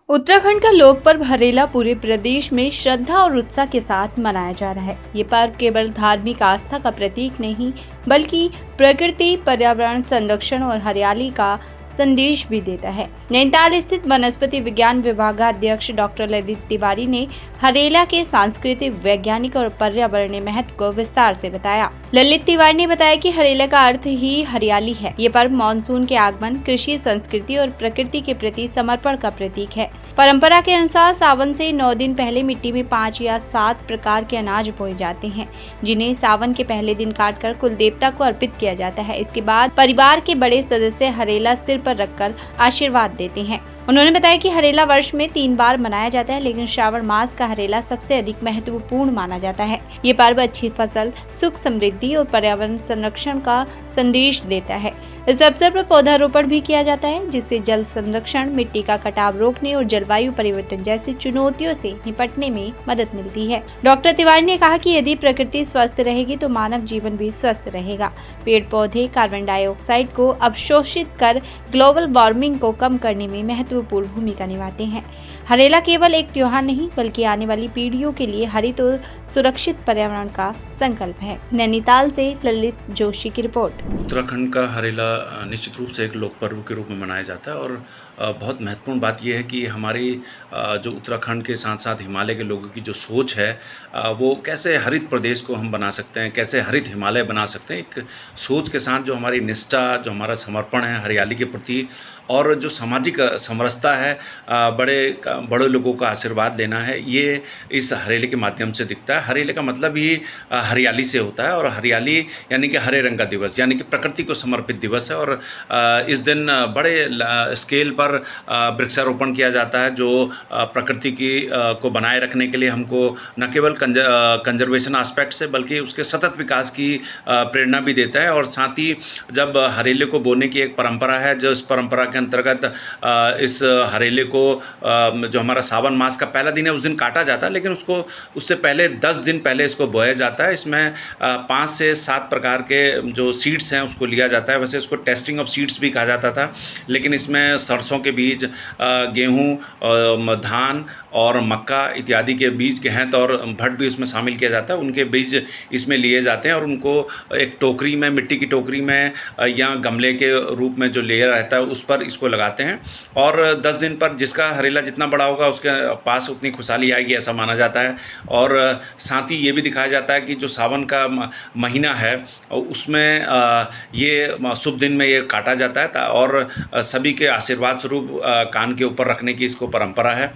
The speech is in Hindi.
उत्तराखंड का लोक पर्व हरेला पूरे प्रदेश में श्रद्धा और उत्साह के साथ मनाया जा रहा है। ये पर्व केवल धार्मिक आस्था का प्रतीक नहीं, बल्कि प्रकृति, पर्यावरण संरक्षण और हरियाली का संदेश भी देता है। नैनीताल स्थित वनस्पति विज्ञान विभागाध्यक्ष डॉक्टर ललित तिवारी ने हरेला के सांस्कृतिक, वैज्ञानिक और पर्यावरणीय महत्व को विस्तार से बताया। ललित तिवारी ने बताया कि हरेला का अर्थ ही हरियाली है। ये पर्व मानसून के आगमन, कृषि, संस्कृति और प्रकृति के प्रति समर्पण का प्रतीक है। परंपरा के अनुसार सावन से 9 दिन पहले मिट्टी में 5 या 7 प्रकार के अनाज बोए जाते हैं, जिन्हें सावन के पहले दिन काटकर कुल देवता को अर्पित किया जाता है। इसके बाद परिवार के बड़े सदस्य हरेला सिर पर रखकर आशीर्वाद देते हैं। उन्होंने बताया कि हरेला वर्ष में 3 बार मनाया जाता है, लेकिन श्रावण मास का हरेला सबसे अधिक महत्वपूर्ण माना जाता है। ये पर्व अच्छी फसल, सुख, समृद्धि और पर्यावरण संरक्षण का संदेश देता है। इस अवसर पर पौधारोपण भी किया जाता है, जिससे जल संरक्षण, मिट्टी का कटाव रोकने और जलवायु परिवर्तन जैसी चुनौतियों से निपटने में मदद मिलती है। डॉक्टर तिवारी ने कहा कि यदि प्रकृति स्वस्थ रहेगी तो मानव जीवन भी स्वस्थ रहेगा। पेड़ पौधे कार्बन डाइऑक्साइड को अवशोषित कर ग्लोबल वार्मिंग को कम करने में महत्वपूर्ण भूमिका निभाते हैं। हरेला केवल एक त्योहार नहीं, बल्कि आने वाली पीढ़ियों के लिए हरित और सुरक्षित पर्यावरण का संकल्प है। नैनीताल से ललित जोशी की रिपोर्ट। उत्तराखंड का हरेला निश्चित रूप से एक लोक पर्व के रूप में मनाया जाता है और बहुत महत्वपूर्ण बात यह है कि हमारी जो उत्तराखंड के साथ साथ हिमालय के लोगों की जो सोच है, वो कैसे हरित प्रदेश को हम बना सकते हैं, कैसे हरित हिमालय बना सकते हैं। एक सोच के साथ जो हमारी निष्ठा, जो हमारा समर्पण है हरियाली के प्रति और जो सामाजिक समरसता है, बड़े लोगों का आशीर्वाद लेना है, ये इस हरेले के माध्यम से दिखता है। हरेले का मतलब ही हरियाली से होता है और हरियाली यानी कि हरे रंग का दिवस, यानी कि प्रकृति को समर्पित दिवस है। और इस दिन बड़े स्केल पर वृक्षारोपण किया जाता है, जो प्रकृति की को बनाए रखने के लिए हमको न केवल कंजर्वेशन एस्पेक्ट से बल्कि उसके सतत विकास की प्रेरणा भी देता है। और साथ ही जब हरेले को बोने की एक परंपरा है, जो इस परंपरा के अंतर्गत इस हरेले को जो हमारा सावन मास का पहला दिन है उस दिन काटा जाता है, लेकिन उससे पहले 10 दिन पहले इसको बोया जाता है। इसमें 5 से 7 प्रकार के जो सीड्स हैं उसको लिया जाता है। वैसे इसको टेस्टिंग ऑफ सीड्स भी कहा जाता था, लेकिन इसमें सरसों के बीज, गेहूँ, धान और मक्का इत्यादि के बीज, गेहूँ और भट भी इसमें शामिल किया जाता है। उनके बीज इसमें लिए जाते हैं और उनको एक टोकरी में, मिट्टी की टोकरी में या गमले के रूप में जो लेयर रहता है उस पर इसको लगाते हैं। और 10 दिन पर जिसका हरेला जितना बड़ा होगा उसके पास उतनी खुशहाली आएगी, ऐसा माना जाता है। और साथ ही ये भी दिखाया जाता है कि जो सावन का महीना है उसमें ये शुभ दिन में ये काटा जाता है और सभी के आशीर्वाद स्वरूप कान के ऊपर रखने की इसको परंपरा है।